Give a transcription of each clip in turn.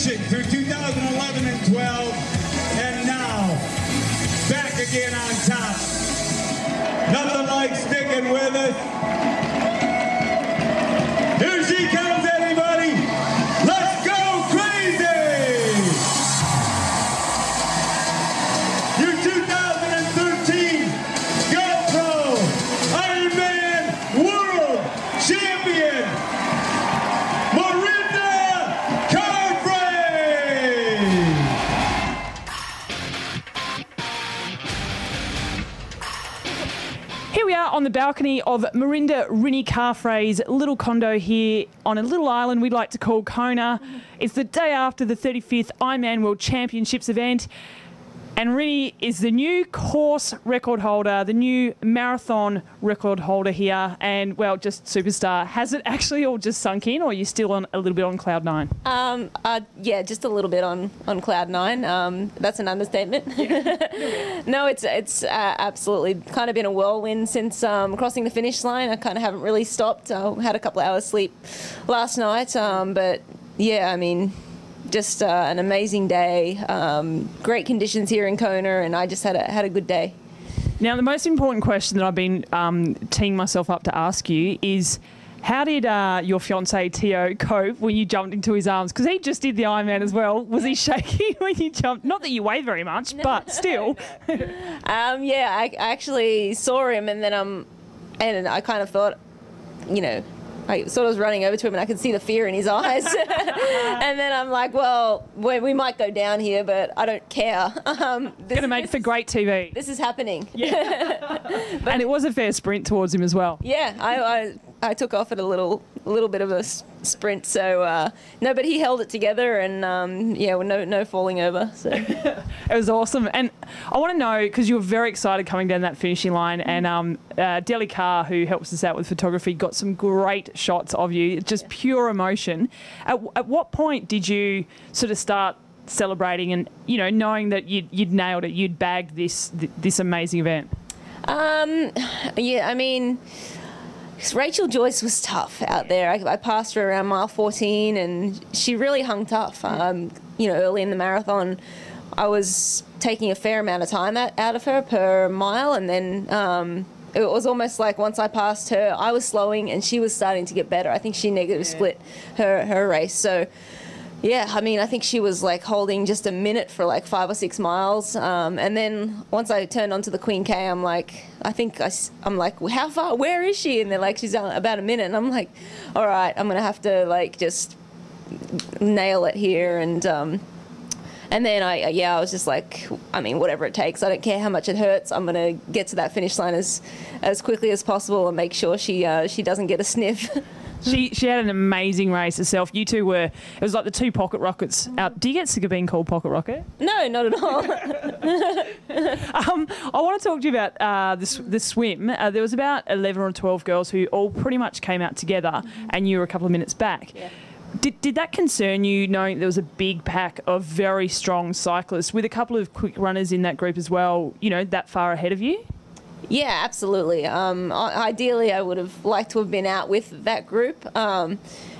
Redemption through 2011 and 12, and now back again on top. Nothing like sticking with us. Here she comes, everybody. Let's go crazy! Your 2013 GoPro Ironman World Champion, Mirinda Carfrae! Here we are on the balcony of Mirinda Rinny Carfrae's little condo here on a little island we like to call Kona. It's the day after the 35th Ironman World Championships event. And Rinny is the new course record holder, the new marathon record holder here, and, well, just superstar. Has it actually all just sunk in, or are you still on a little bit on cloud nine? Yeah, just a little bit on cloud nine. That's an understatement. Yeah. No, it's absolutely kind of been a whirlwind since crossing the finish line. I kind of haven't really stopped. I had a couple of hours sleep last night, but yeah, I mean, just an amazing day, great conditions here in Kona, and I just had a good day. Now, the most important question that I've been teeing myself up to ask you is, how did your fiancé, Tio, cope when you jumped into his arms? Because he just did the Ironman as well. Was he shaky when you jumped? Not that you weigh very much, but still. Yeah, I actually saw him, and then and I kind of thought, you know, I sort of was running over to him and I could see the fear in his eyes. And then I'm like, well, we might go down here, but I don't care. Going to make for great TV. This is happening. Yeah. And it was a fair sprint towards him as well. Yeah, I took off at a little bit of a sprint. So, no, but he held it together and, yeah, no falling over. So. It was awesome. And I want to know, because you were very excited coming down that finishing line, and Deli Carr, who helps us out with photography, got some great shots of you, just pure emotion. At what point did you sort of start celebrating and, you know, knowing that you'd nailed it, you'd bagged this amazing event? Yeah, I mean, Rachel Joyce was tough out there. I passed her around mile 14 and she really hung tough. You know, early in the marathon, I was taking a fair amount of time out of her per mile, and then it was almost like once I passed her, I was slowing and she was starting to get better. I think she negative split her race. So, yeah, I mean, I think she was like holding just a minute for like 5 or 6 miles. And then once I turned onto the Queen K, I'm like, I'm like, how far? Where is she? And they're like, she's about a minute. And I'm like, all right, I'm going to have to like just nail it here. And then I was just like, I mean, whatever it takes. I don't care how much it hurts. I'm going to get to that finish line as quickly as possible and make sure she doesn't get a sniff. She had an amazing race herself. You two it was like the two pocket rockets out. Do you get sick of being called pocket rocket? No, not at all. I want to talk to you about the swim. There was about 11 or 12 girls who all pretty much came out together, and you were a couple of minutes back. Yeah. Did that concern you, knowing there was a big pack of very strong cyclists with a couple of quick runners in that group as well, you know, that far ahead of you? Yeah, absolutely. Ideally, I would have liked to have been out with that group. And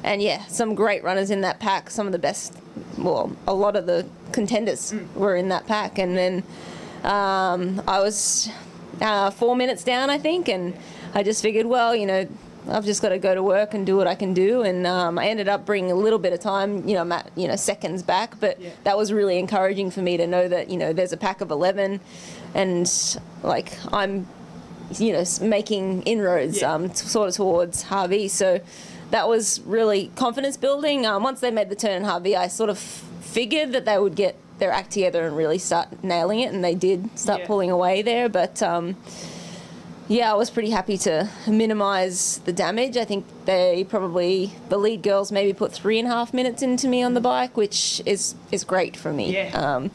yeah, some great runners in that pack. Some of the best, well, a lot of the contenders were in that pack. And then I was 4 minutes down, I think, and I just figured, well, you know, I've just got to go to work and do what I can do. And I ended up bringing a little bit of time, you know, I'm at, you know, seconds back. But that was really encouraging for me to know that, you know, there's a pack of 11 and, like, I'm, you know, making inroads sort of towards Harvey. So that was really confidence building. Once they made the turn in Harvey, I sort of figured that they would get their act together and really start nailing it. And they did start pulling away there. But, yeah, I was pretty happy to minimise the damage. I think the lead girls maybe put 3.5 minutes into me on the bike, which is great for me. Yeah.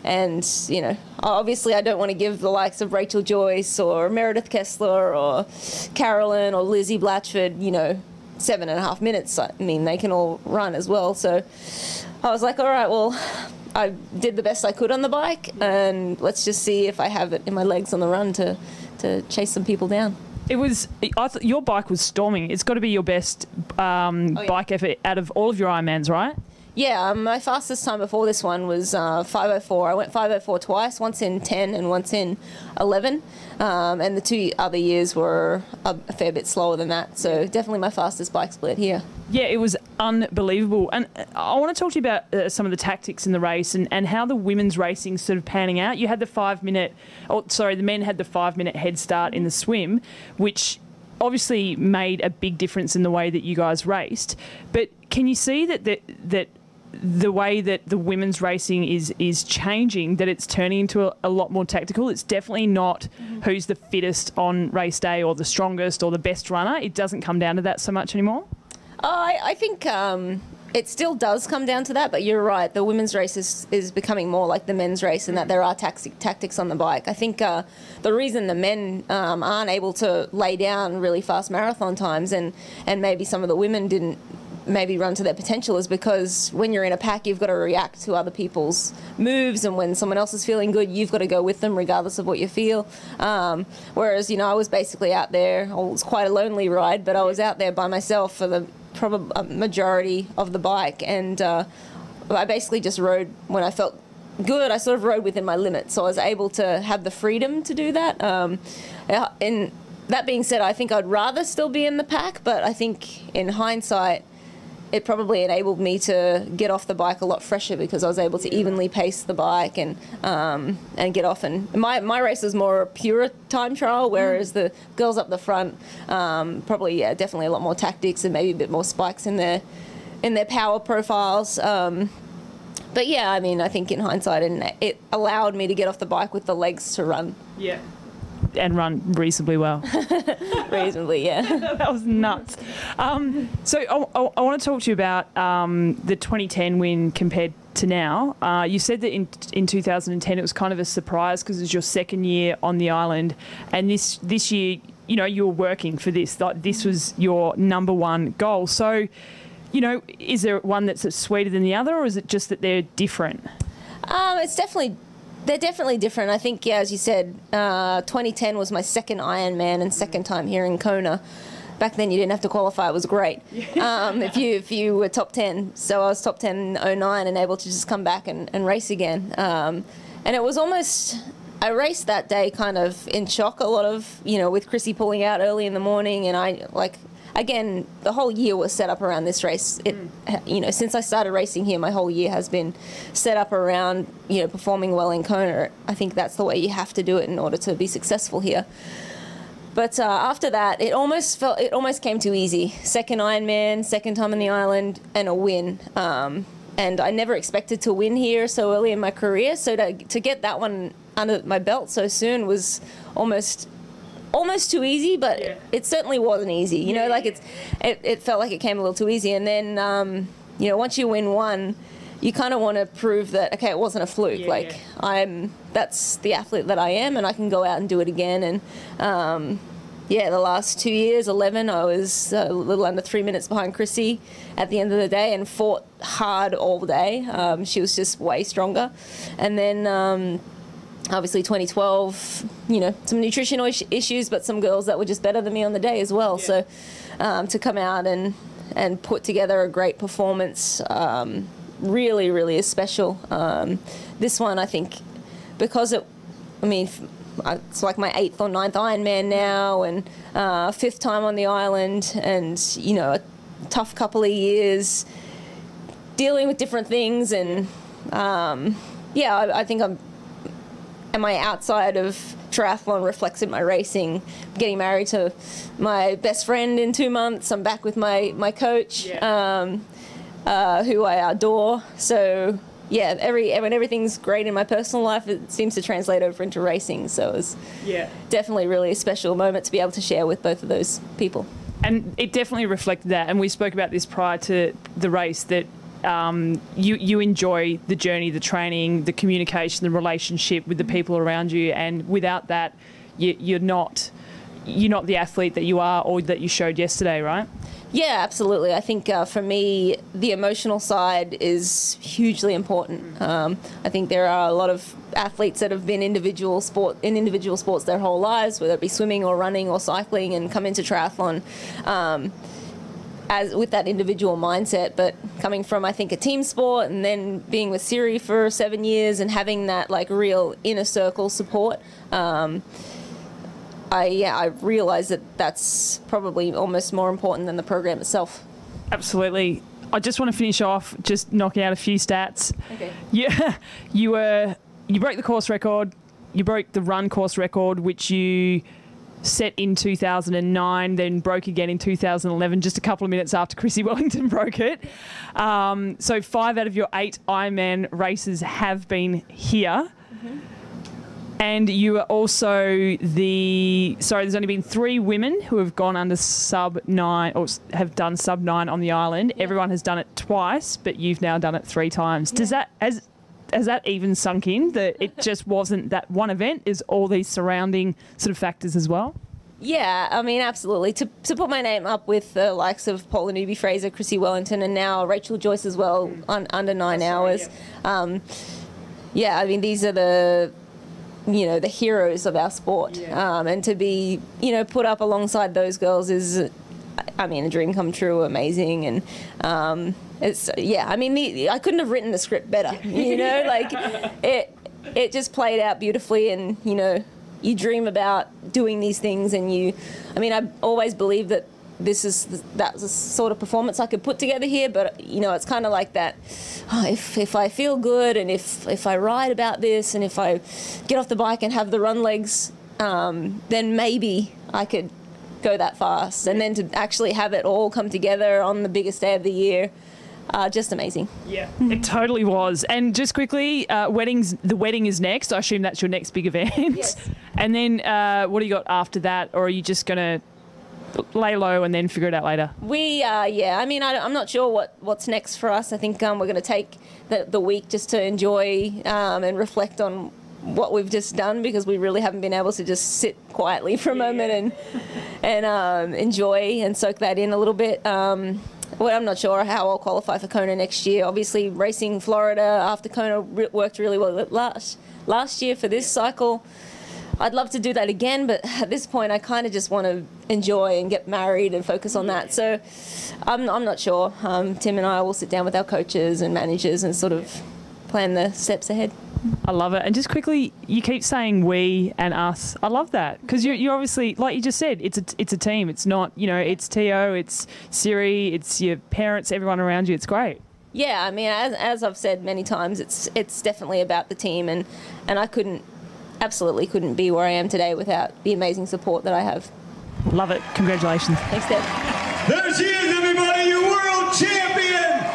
And, you know, obviously I don't want to give the likes of Rachel Joyce or Meredith Kessler or Carolyn or Lizzie Blatchford, you know, 7.5 minutes. I mean, they can all run as well. So I was like, all right, well, I did the best I could on the bike, and let's just see if I have it in my legs on the run to chase some people down. It was. I thought your bike was storming. It's got to be your best bike effort out of all of your Ironmans, right? Yeah, my fastest time before this one was 5:04. I went 5:04 twice, once in 10 and once in 11. And the 2 other years were a fair bit slower than that. So definitely my fastest bike split here. Yeah, it was unbelievable. And I want to talk to you about some of the tactics in the race and how the women's racing sort of panning out. You had the the men had the 5-minute head start in the swim, which obviously made a big difference in the way that you guys raced. But can you see that the way that the women's racing is changing, that it's turning into a lot more tactical? It's definitely not who's the fittest on race day or the strongest or the best runner. It doesn't come down to that so much anymore. I think it still does come down to that, but you're right. The women's race is becoming more like the men's race, and that there are tactics on the bike. I think the reason the men aren't able to lay down really fast marathon times, and maybe some of the women didn't maybe run to their potential, is because when you're in a pack, you've got to react to other people's moves, and when someone else is feeling good, you've got to go with them regardless of what you feel. Whereas, I was basically out there. It was quite a lonely ride, but I was out there by myself for the probably majority of the bike, and I basically just rode when I felt good. I sort of rode within my limits, so I was able to have the freedom to do that. And that being said, I think I'd rather still be in the pack, but I think in hindsight, it probably enabled me to get off the bike a lot fresher, because I was able to evenly pace the bike and get off. And my race was more a pure time trial, whereas the girls up the front probably definitely a lot more tactics and maybe a bit more spikes in their power profiles. But yeah, I mean, I think in hindsight, and it allowed me to get off the bike with the legs to run. Yeah. And run reasonably well. Reasonably, yeah. That was nuts. So I want to talk to you about the 2010 win compared to now. You said that in 2010 it was kind of a surprise because it was your second year on the island, and this year, you were working for this. Like, this was your number one goal. So, is there one that's sweeter than the other, or is it just that they're different? They're definitely different. I think, yeah, as you said, 2010 was my second Ironman and second time here in Kona. Back then you didn't have to qualify. It was great. If you were top 10. So I was top 10 in 2009 and able to just come back and race again. And it was almost, I raced that day kind of in shock a lot of, with Chrissy pulling out early in the morning, and again, the whole year was set up around this race. Since I started racing here, my whole year has been set up around, performing well in Kona. I think that's the way you have to do it in order to be successful here. But after that, it almost came too easy. Second Ironman, second time on the island, and a win. And I never expected to win here so early in my career. So to get that one under my belt so soon was almost too easy, but it certainly wasn't easy. It felt like it came a little too easy. And then, once you win one, you kind of want to prove that, okay, it wasn't a fluke. That's the athlete that I am, and I can go out and do it again. And the last 2 years, 11, I was a little under 3 minutes behind Chrissy at the end of the day, and fought hard all day. She was just way stronger. And then obviously 2012, some nutritional issues, but some girls that were just better than me on the day as well. So to come out and put together a great performance really, really is special. This one, I think, because it's like my 8th or 9th Ironman now, and 5th time on the island, and, a tough couple of years dealing with different things. And I think am I outside of triathlon reflects in my racing. I'm getting married to my best friend in 2 months. I'm back with my coach, who I adore. So yeah, when everything's great in my personal life, it seems to translate over into racing. So it was definitely really a special moment to be able to share with both of those people. And it definitely reflected that. And we spoke about this prior to the race, that you enjoy the journey, the training, the communication, the relationship with the people around you, and without that, you're not the athlete that you are or that you showed yesterday, right? Yeah, absolutely. I think for me, the emotional side is hugely important. I think there are a lot of athletes that have been in individual sports their whole lives, whether it be swimming or running or cycling, and come into triathlon. as with that individual mindset, but coming from, I think, a team sport and then being with Siri for 7 years and having that like real inner circle support, I realized that that's probably almost more important than the program itself. Absolutely. I just want to finish off just knocking out a few stats. Okay. You broke the course record. You broke the run course record, which you set in 2009, then broke again in 2011, just a couple of minutes after Chrissy Wellington broke it. So 5 out of your 8 Ironman races have been here. Mm-hmm. And you are also there's only been 3 women who have gone under sub 9 or have done sub 9 on the island. Yeah. Everyone has done it twice, but you've now done it 3 times. Yeah. Does that, has that even sunk in, that it just wasn't that one event, is all these surrounding sort of factors as well? Yeah, I mean, absolutely. To put my name up with the likes of Paula Newby-Fraser, Chrissy Wellington, and now Rachel Joyce as well, under 9 hours. Yeah, I mean, these are the heroes of our sport. Yeah. And to be, put up alongside those girls is, I mean, a dream come true, amazing. And it's, I mean, I couldn't have written the script better, like it just played out beautifully. And, you dream about doing these things, and I always believed that that was the sort of performance I could put together here, but it's kind of like that, if I feel good, and if I write about this, and if I get off the bike and have the run legs, then maybe I could go that fast. And then to actually have it all come together on the biggest day of the year, just amazing. Yeah, it totally was. And just quickly, the wedding is next. I assume that's your next big event. Yes. And then what do you got after that, or are you just going to lay low and then figure it out later? I mean, I'm not sure what's next for us. I think we're going to take the week just to enjoy and reflect on what we've just done, because we really haven't been able to just sit quietly for a moment and enjoy and soak that in a little bit. Well, I'm not sure how I'll qualify for Kona next year. Obviously, racing Florida after Kona worked really well last year for this cycle. I'd love to do that again, but at this point, I kind of just want to enjoy and get married and focus on that. So I'm not sure. Tim and I will sit down with our coaches and managers and sort of plan the steps ahead. I love it. And just quickly, you keep saying we and us. I love that, because you obviously, like you just said, it's a team. It's not, it's Tio, it's Siri, it's your parents, everyone around you. It's great. Yeah, I mean, as I've said many times, it's definitely about the team, and I absolutely couldn't be where I am today without the amazing support that I have. Love it. Congratulations. Thanks, Deb. There she is, everybody, your world champion,